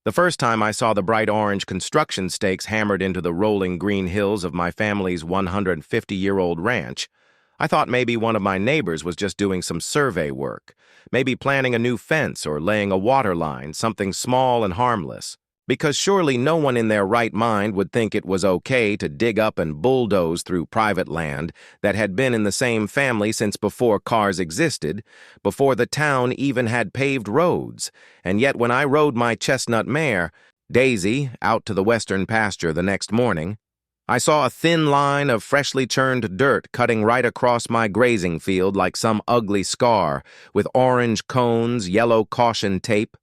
The first time I saw the bright orange construction stakes hammered into the rolling green hills of my family's 150-year-old ranch, I thought maybe one of my neighbors was just doing some survey work, maybe planting a new fence or laying a water line, something small and harmless. Because surely no one in their right mind would think it was okay to dig up and bulldoze through private land that had been in the same family since before cars existed, before the town even had paved roads. And yet when I rode my chestnut mare, Daisy, out to the western pasture the next morning, I saw a thin line of freshly churned dirt cutting right across my grazing field like some ugly scar, with orange cones, yellow caution tape,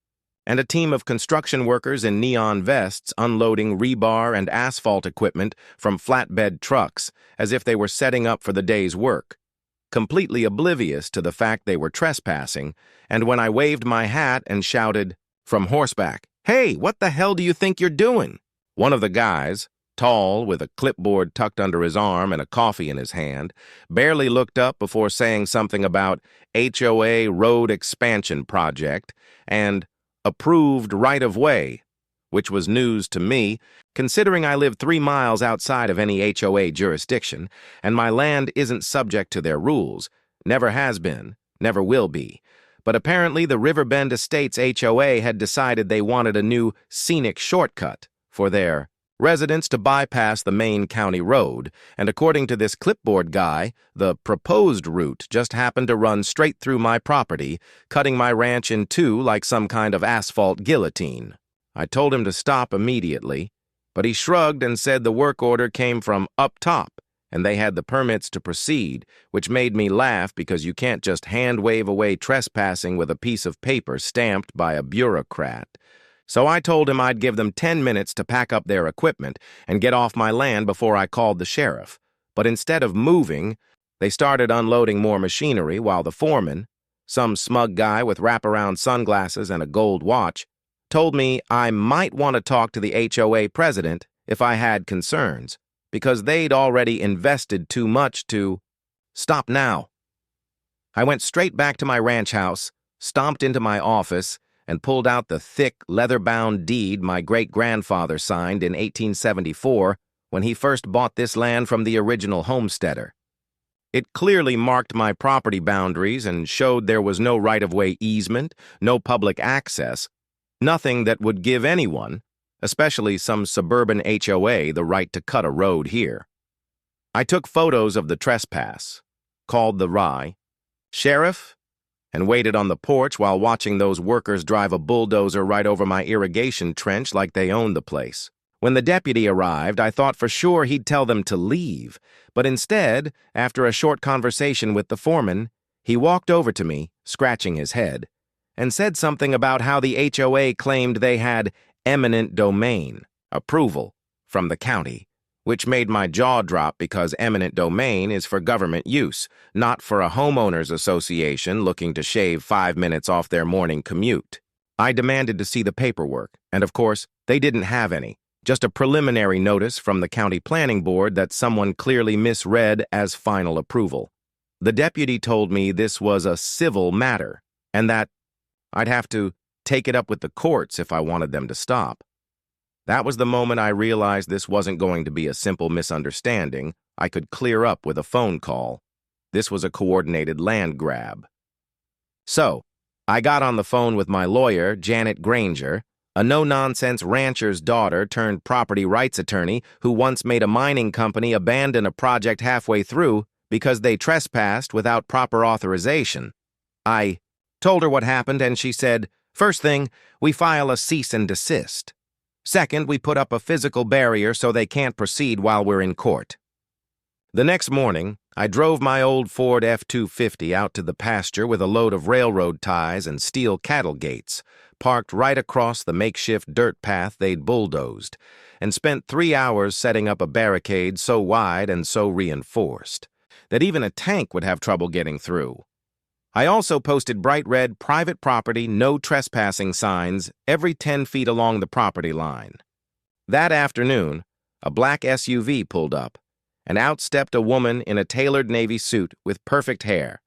and a team of construction workers in neon vests unloading rebar and asphalt equipment from flatbed trucks as if they were setting up for the day's work, completely oblivious to the fact they were trespassing. And when I waved my hat and shouted, from horseback, "Hey, what the hell do you think you're doing?" One of the guys, tall, with a clipboard tucked under his arm and a coffee in his hand, barely looked up before saying something about HOA road expansion project and approved right-of-way, which was news to me, considering I live 3 miles outside of any HOA jurisdiction, and my land isn't subject to their rules, never has been, never will be. But apparently the Riverbend Estates HOA had decided they wanted a new scenic shortcut for their residents to bypass the main county road, and according to this clipboard guy, the proposed route just happened to run straight through my property, cutting my ranch in two like some kind of asphalt guillotine. I told him to stop immediately, but he shrugged and said the work order came from up top, and they had the permits to proceed, which made me laugh because you can't just hand-wave away trespassing with a piece of paper stamped by a bureaucrat. So I told him I'd give them 10 minutes to pack up their equipment and get off my land before I called the sheriff. But instead of moving, they started unloading more machinery while the foreman, some smug guy with wraparound sunglasses and a gold watch, told me I might want to talk to the HOA president if I had concerns, because they'd already invested too much to stop now. I went straight back to my ranch house, stomped into my office, and pulled out the thick, leather-bound deed my great-grandfather signed in 1874 when he first bought this land from the original homesteader. It clearly marked my property boundaries and showed there was no right-of-way easement, no public access, nothing that would give anyone, especially some suburban HOA, the right to cut a road here. I took photos of the trespass, called the Rye, "Sheriff," and waited on the porch while watching those workers drive a bulldozer right over my irrigation trench like they owned the place. When the deputy arrived, I thought for sure he'd tell them to leave, but instead, after a short conversation with the foreman, he walked over to me, scratching his head, and said something about how the HOA claimed they had eminent domain approval from the county, which made my jaw drop because eminent domain is for government use, not for a homeowners association looking to shave 5 minutes off their morning commute. I demanded to see the paperwork, and of course, they didn't have any, just a preliminary notice from the county planning board that someone clearly misread as final approval. The deputy told me this was a civil matter, and that I'd have to take it up with the courts if I wanted them to stop. That was the moment I realized this wasn't going to be a simple misunderstanding I could clear up with a phone call. This was a coordinated land grab. So, I got on the phone with my lawyer, Janet Granger, a no-nonsense rancher's daughter turned property rights attorney who once made a mining company abandon a project halfway through because they trespassed without proper authorization. I told her what happened, and she said, "First thing, we file a cease and desist. Second, we put up a physical barrier so they can't proceed while we're in court." The next morning, I drove my old Ford F-250 out to the pasture with a load of railroad ties and steel cattle gates, parked right across the makeshift dirt path they'd bulldozed, and spent 3 hours setting up a barricade so wide and so reinforced that even a tank would have trouble getting through. I also posted bright red private property no trespassing signs every 10 feet along the property line. That afternoon, a black SUV pulled up, and out stepped a woman in a tailored navy suit with perfect hair,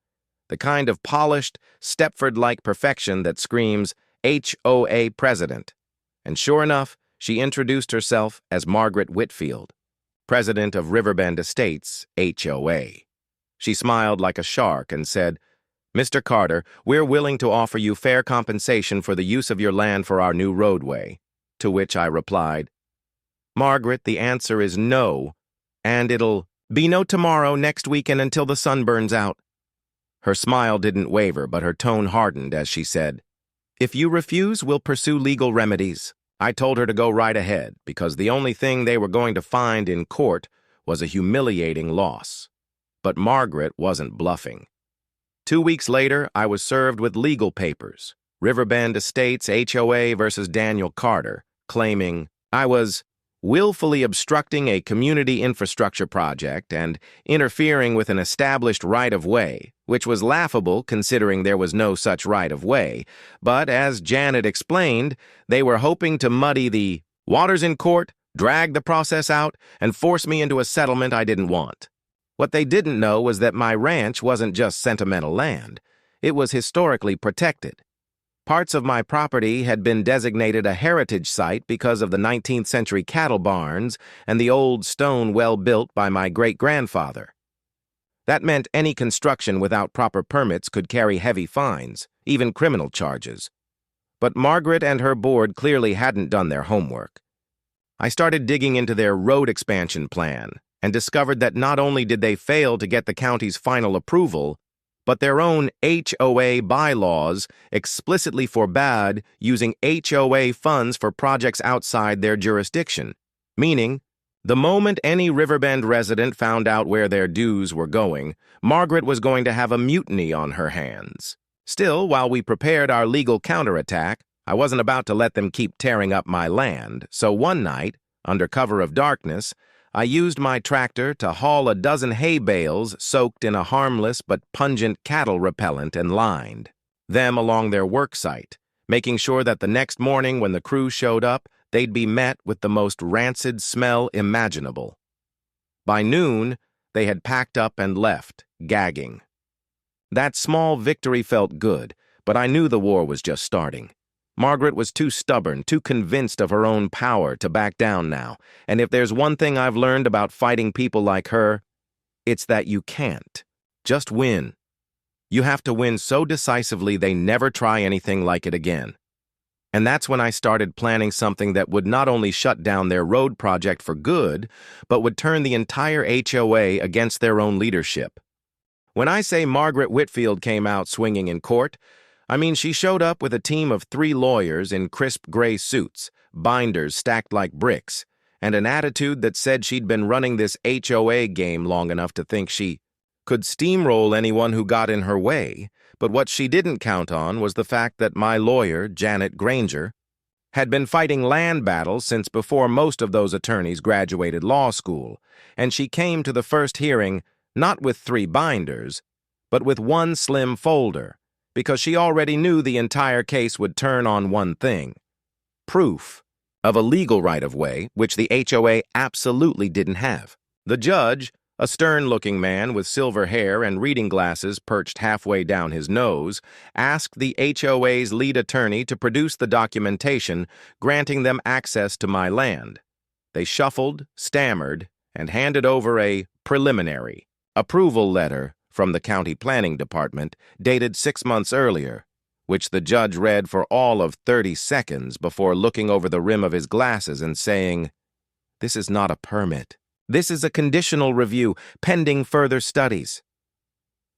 the kind of polished, Stepford-like perfection that screams HOA president, And sure enough, she introduced herself as Margaret Whitfield, president of Riverbend Estates, HOA. She smiled like a shark and said, "Mr. Carter, we're willing to offer you fair compensation for the use of your land for our new roadway." To which I replied, "Margaret, the answer is no, and it'll be no tomorrow, next week, and until the sun burns out." Her smile didn't waver, but her tone hardened as she said, "If you refuse, we'll pursue legal remedies." I told her to go right ahead, because the only thing they were going to find in court was a humiliating loss. But Margaret wasn't bluffing. 2 weeks later, I was served with legal papers, Riverbend Estates HOA versus Daniel Carter, claiming I was willfully obstructing a community infrastructure project and interfering with an established right-of-way, which was laughable considering there was no such right-of-way. But as Janet explained, they were hoping to muddy the waters in court, drag the process out, and force me into a settlement I didn't want. What they didn't know was that my ranch wasn't just sentimental land. It was historically protected. Parts of my property had been designated a heritage site because of the 19th century cattle barns and the old stone well built by my great-grandfather. That meant any construction without proper permits could carry heavy fines, even criminal charges. But Margaret and her board clearly hadn't done their homework. I started digging into their road expansion plan and discovered that not only did they fail to get the county's final approval, but their own HOA bylaws explicitly forbade using HOA funds for projects outside their jurisdiction, meaning the moment any Riverbend resident found out where their dues were going, Margaret was going to have a mutiny on her hands. Still, while we prepared our legal counterattack, I wasn't about to let them keep tearing up my land, so one night, under cover of darkness, I used my tractor to haul a dozen hay bales soaked in a harmless but pungent cattle repellent and lined them along their work site, making sure that the next morning when the crew showed up, they'd be met with the most rancid smell imaginable. By noon, they had packed up and left, gagging. That small victory felt good, but I knew the war was just starting. Margaret was too stubborn, too convinced of her own power to back down now, and if there's one thing I've learned about fighting people like her, it's that you can't. Just win. You have to win so decisively they never try anything like it again. And that's when I started planning something that would not only shut down their road project for good, but would turn the entire HOA against their own leadership. When I say Margaret Whitfield came out swinging in court, I mean she showed up with a team of 3 lawyers in crisp gray suits, binders stacked like bricks, and an attitude that said she'd been running this HOA game long enough to think she could steamroll anyone who got in her way. But what she didn't count on was the fact that my lawyer, Janet Granger, had been fighting land battles since before most of those attorneys graduated law school, and she came to the first hearing not with 3 binders, but with 1 slim folder, because she already knew the entire case would turn on one thing: proof of a legal right-of-way, which the HOA absolutely didn't have. The judge, a stern-looking man with silver hair and reading glasses perched halfway down his nose, asked the HOA's lead attorney to produce the documentation granting them access to my land. They shuffled, stammered, and handed over a preliminary approval letter from the county planning department dated 6 months earlier, which the judge read for all of 30 seconds before looking over the rim of his glasses and saying, "This is not a permit. This is a conditional review, pending further studies."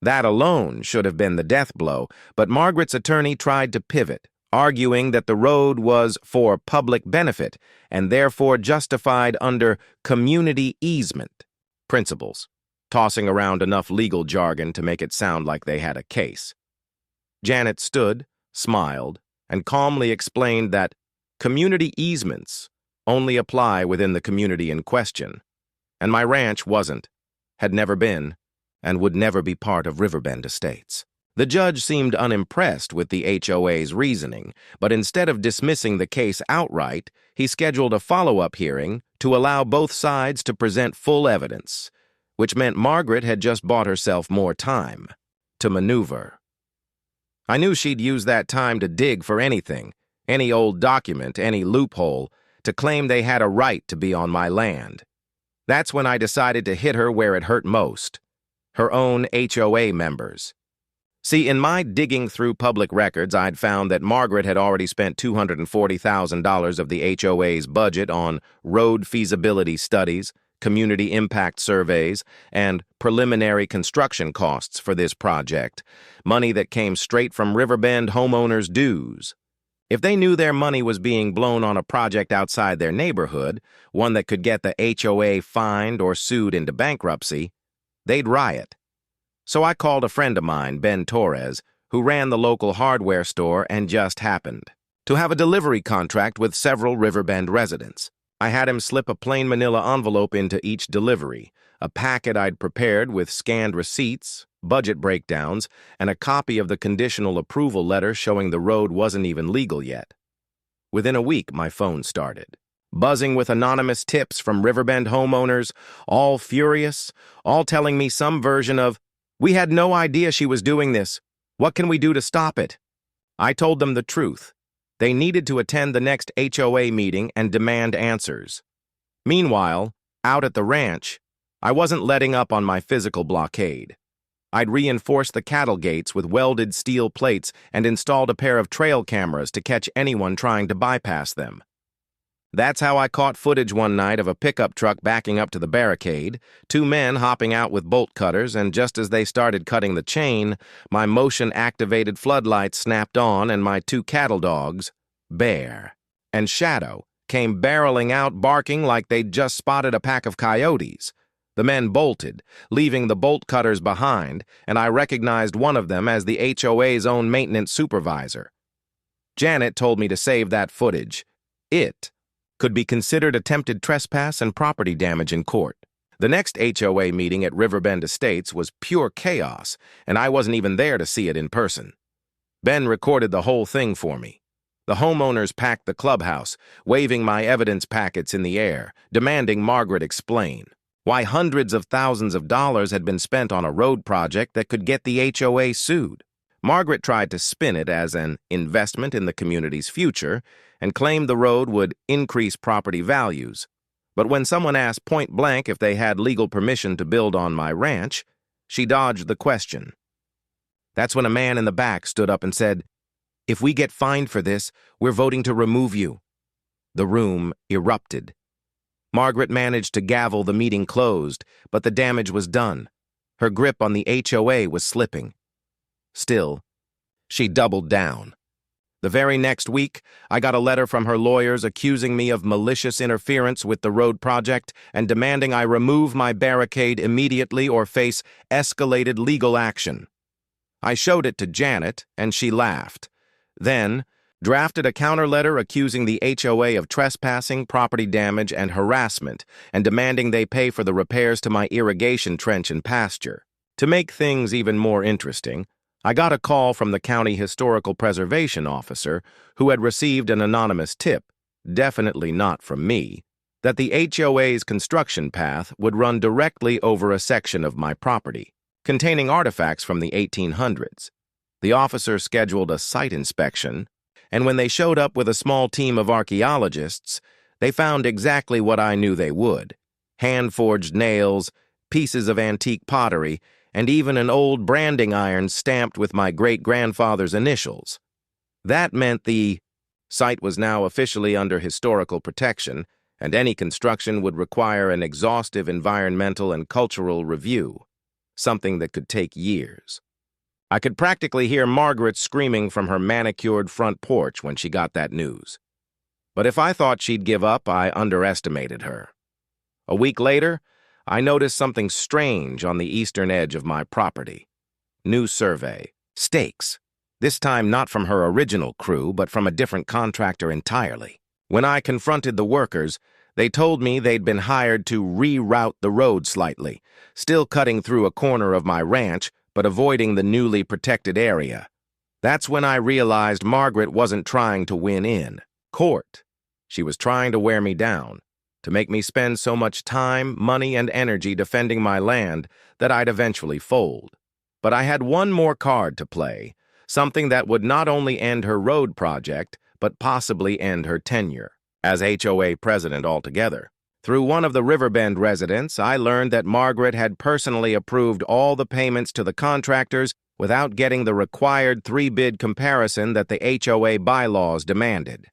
That alone should have been the death blow, but Margaret's attorney tried to pivot, arguing that the road was for public benefit and therefore justified under community easement principles, tossing around enough legal jargon to make it sound like they had a case. Janet stood, smiled, and calmly explained that community easements only apply within the community in question, and my ranch wasn't, had never been, and would never be part of Riverbend Estates. The judge seemed unimpressed with the HOA's reasoning, but instead of dismissing the case outright, he scheduled a follow-up hearing to allow both sides to present full evidence, which meant Margaret had just bought herself more time to maneuver. I knew she'd use that time to dig for anything, any old document, any loophole, to claim they had a right to be on my land. That's when I decided to hit her where it hurt most, her own HOA members. See, in my digging through public records, I'd found that Margaret had already spent $240,000 of the HOA's budget on road feasibility studies, community impact surveys, and preliminary construction costs for this project, money that came straight from Riverbend homeowners' dues. If they knew their money was being blown on a project outside their neighborhood, one that could get the HOA fined or sued into bankruptcy, they'd riot. So I called a friend of mine, Ben Torres, who ran the local hardware store and just happened to have a delivery contract with several Riverbend residents. I had him slip a plain manila envelope into each delivery, a packet I'd prepared with scanned receipts, budget breakdowns, and a copy of the conditional approval letter showing the road wasn't even legal yet. Within a week, my phone started, buzzing with anonymous tips from Riverbend homeowners, all furious, all telling me some version of, "We had no idea she was doing this. What can we do to stop it?" I told them the truth. They needed to attend the next HOA meeting and demand answers. Meanwhile, out at the ranch, I wasn't letting up on my physical blockade. I'd reinforced the cattle gates with welded steel plates and installed a pair of trail cameras to catch anyone trying to bypass them. That's how I caught footage one night of a pickup truck backing up to the barricade, two men hopping out with bolt cutters, and just as they started cutting the chain, my motion-activated floodlights snapped on and my two cattle dogs, Bear and Shadow, came barreling out barking like they'd just spotted a pack of coyotes. The men bolted, leaving the bolt cutters behind, and I recognized one of them as the HOA's own maintenance supervisor. Janet told me to save that footage. It could be considered attempted trespass and property damage in court. The next HOA meeting at Riverbend Estates was pure chaos, and I wasn't even there to see it in person. Ben recorded the whole thing for me. The homeowners packed the clubhouse, waving my evidence packets in the air, demanding Margaret explain why hundreds of thousands of dollars had been spent on a road project that could get the HOA sued. Margaret tried to spin it as an investment in the community's future and claimed the road would increase property values. But when someone asked point blank if they had legal permission to build on my ranch, she dodged the question. That's when a man in the back stood up and said, "If we get fined for this, we're voting to remove you." The room erupted. Margaret managed to gavel the meeting closed, but the damage was done. Her grip on the HOA was slipping. Still, she doubled down. The very next week, I got a letter from her lawyers accusing me of malicious interference with the road project and demanding I remove my barricade immediately or face escalated legal action. I showed it to Janet, and she laughed. Then, drafted a counter letter accusing the HOA of trespassing, property damage, and harassment, and demanding they pay for the repairs to my irrigation trench and pasture. To make things even more interesting, I got a call from the county historical preservation officer who had received an anonymous tip, definitely not from me, that the HOA's construction path would run directly over a section of my property, containing artifacts from the 1800s. The officer scheduled a site inspection, and when they showed up with a small team of archaeologists, they found exactly what I knew they would: hand-forged nails, pieces of antique pottery, and even an old branding iron stamped with my great-grandfather's initials. That meant the site was now officially under historical protection, and any construction would require an exhaustive environmental and cultural review, something that could take years. I could practically hear Margaret screaming from her manicured front porch when she got that news. But if I thought she'd give up, I underestimated her. A week later, I noticed something strange on the eastern edge of my property. New survey. Stakes. This time not from her original crew, but from a different contractor entirely. When I confronted the workers, they told me they'd been hired to reroute the road slightly, still cutting through a corner of my ranch, but avoiding the newly protected area. That's when I realized Margaret wasn't trying to win in court. She was trying to wear me down, to make me spend so much time, money, and energy defending my land that I'd eventually fold. But I had one more card to play, something that would not only end her road project, but possibly end her tenure as HOA president altogether. Through one of the Riverbend residents, I learned that Margaret had personally approved all the payments to the contractors without getting the required three-bid comparison that the HOA bylaws demanded.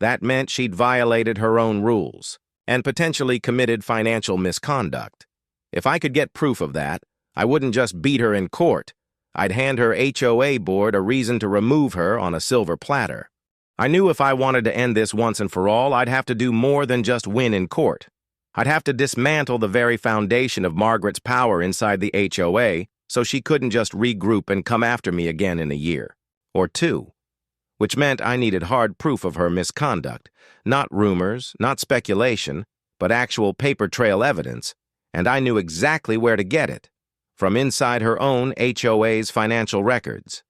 That meant she'd violated her own rules and potentially committed financial misconduct. If I could get proof of that, I wouldn't just beat her in court. I'd hand her HOA board a reason to remove her on a silver platter. I knew if I wanted to end this once and for all, I'd have to do more than just win in court. I'd have to dismantle the very foundation of Margaret's power inside the HOA so she couldn't just regroup and come after me again in a year or two, which meant I needed hard proof of her misconduct, not rumors, not speculation, but actual paper trail evidence, and I knew exactly where to get it, from inside her own HOA's financial records.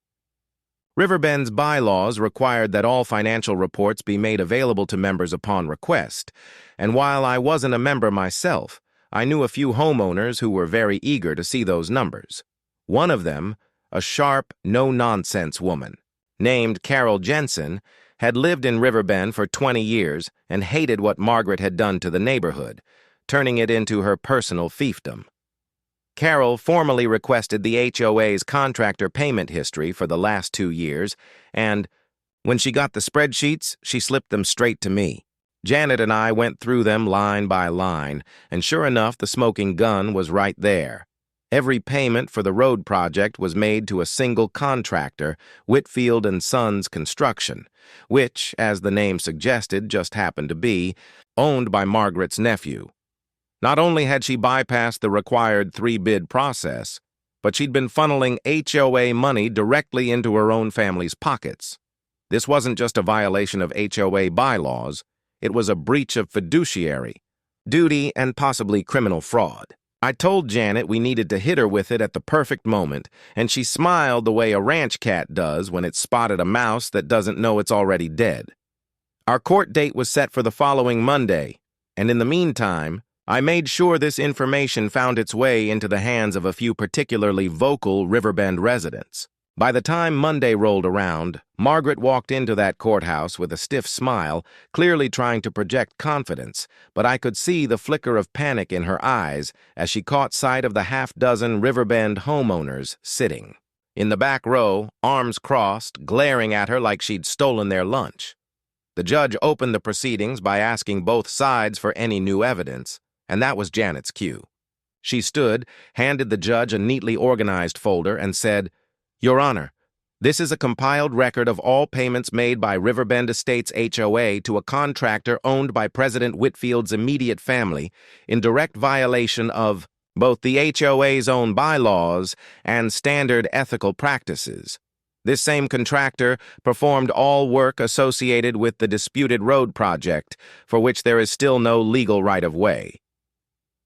Riverbend's bylaws required that all financial reports be made available to members upon request, and while I wasn't a member myself, I knew a few homeowners who were very eager to see those numbers. One of them, a sharp, no-nonsense woman, named Carol Jensen, had lived in Riverbend for 20 years and hated what Margaret had done to the neighborhood, turning it into her personal fiefdom. Carol formally requested the HOA's contractor payment history for the last 2 years, and when she got the spreadsheets, she slipped them straight to me. Janet and I went through them line by line, and sure enough, the smoking gun was right there. Every payment for the road project was made to a single contractor, Whitfield and Sons Construction, which, as the name suggested, just happened to be owned by Margaret's nephew. Not only had she bypassed the required three-bid process, but she'd been funneling HOA money directly into her own family's pockets. This wasn't just a violation of HOA bylaws, it was a breach of fiduciary duty and possibly criminal fraud. I told Janet we needed to hit her with it at the perfect moment, and she smiled the way a ranch cat does when it's spotted a mouse that doesn't know it's already dead. Our court date was set for the following Monday, and in the meantime, I made sure this information found its way into the hands of a few particularly vocal Riverbend residents. By the time Monday rolled around, Margaret walked into that courthouse with a stiff smile, clearly trying to project confidence, but I could see the flicker of panic in her eyes as she caught sight of the half-dozen Riverbend homeowners sitting in the back row, arms crossed, glaring at her like she'd stolen their lunch. The judge opened the proceedings by asking both sides for any new evidence, and that was Janet's cue. She stood, handed the judge a neatly organized folder, and said, "Your Honor, this is a compiled record of all payments made by Riverbend Estates HOA to a contractor owned by President Whitfield's immediate family in direct violation of both the HOA's own bylaws and standard ethical practices. This same contractor performed all work associated with the disputed road project, for which there is still no legal right-of-way."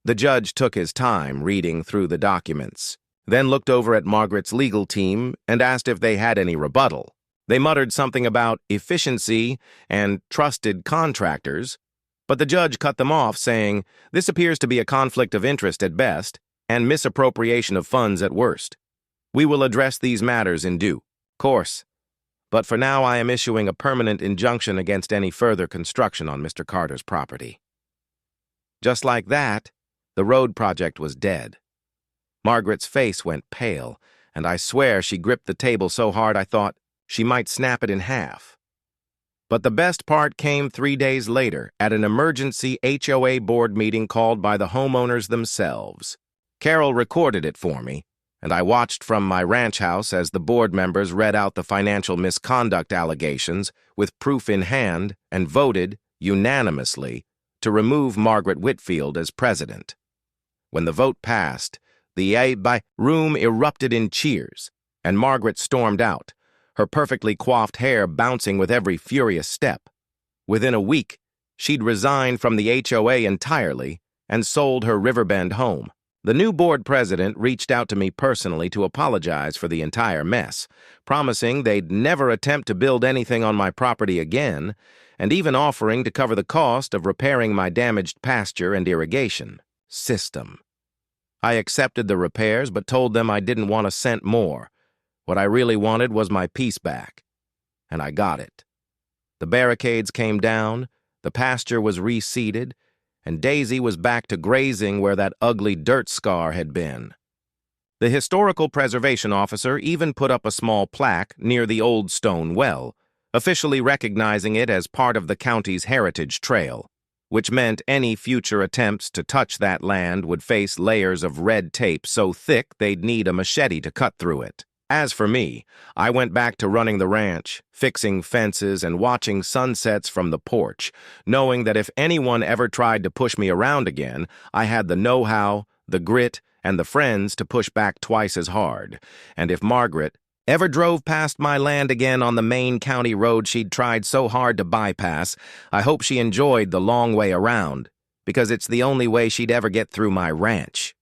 The judge took his time reading through the documents, then looked over at Margaret's legal team and asked if they had any rebuttal. They muttered something about efficiency and trusted contractors, but the judge cut them off, saying, "This appears to be a conflict of interest at best and misappropriation of funds at worst. We will address these matters in due course, but for now I am issuing a permanent injunction against any further construction on Mr. Carter's property." Just like that, the road project was dead. Margaret's face went pale, and I swear she gripped the table so hard I thought she might snap it in half. But the best part came 3 days later at an emergency HOA board meeting called by the homeowners themselves. Carol recorded it for me, and I watched from my ranch house as the board members read out the financial misconduct allegations with proof in hand and voted, unanimously, to remove Margaret Whitfield as president. When the vote passed, the room erupted in cheers, and Margaret stormed out, her perfectly coiffed hair bouncing with every furious step. Within a week, she'd resigned from the HOA entirely and sold her Riverbend home. The new board president reached out to me personally to apologize for the entire mess, promising they'd never attempt to build anything on my property again, and even offering to cover the cost of repairing my damaged pasture and irrigation system. I accepted the repairs, but told them I didn't want a cent more. What I really wanted was my peace back, and I got it. The barricades came down, the pasture was reseeded, and Daisy was back to grazing where that ugly dirt scar had been. The historical preservation officer even put up a small plaque near the old stone well, officially recognizing it as part of the county's heritage trail, which meant any future attempts to touch that land would face layers of red tape so thick they'd need a machete to cut through it. As for me, I went back to running the ranch, fixing fences and watching sunsets from the porch, knowing that if anyone ever tried to push me around again, I had the know-how, the grit, and the friends to push back twice as hard. And if Margaret ever drove past my land again on the main county road she'd tried so hard to bypass, I hope she enjoyed the long way around, because it's the only way she'd ever get through my ranch.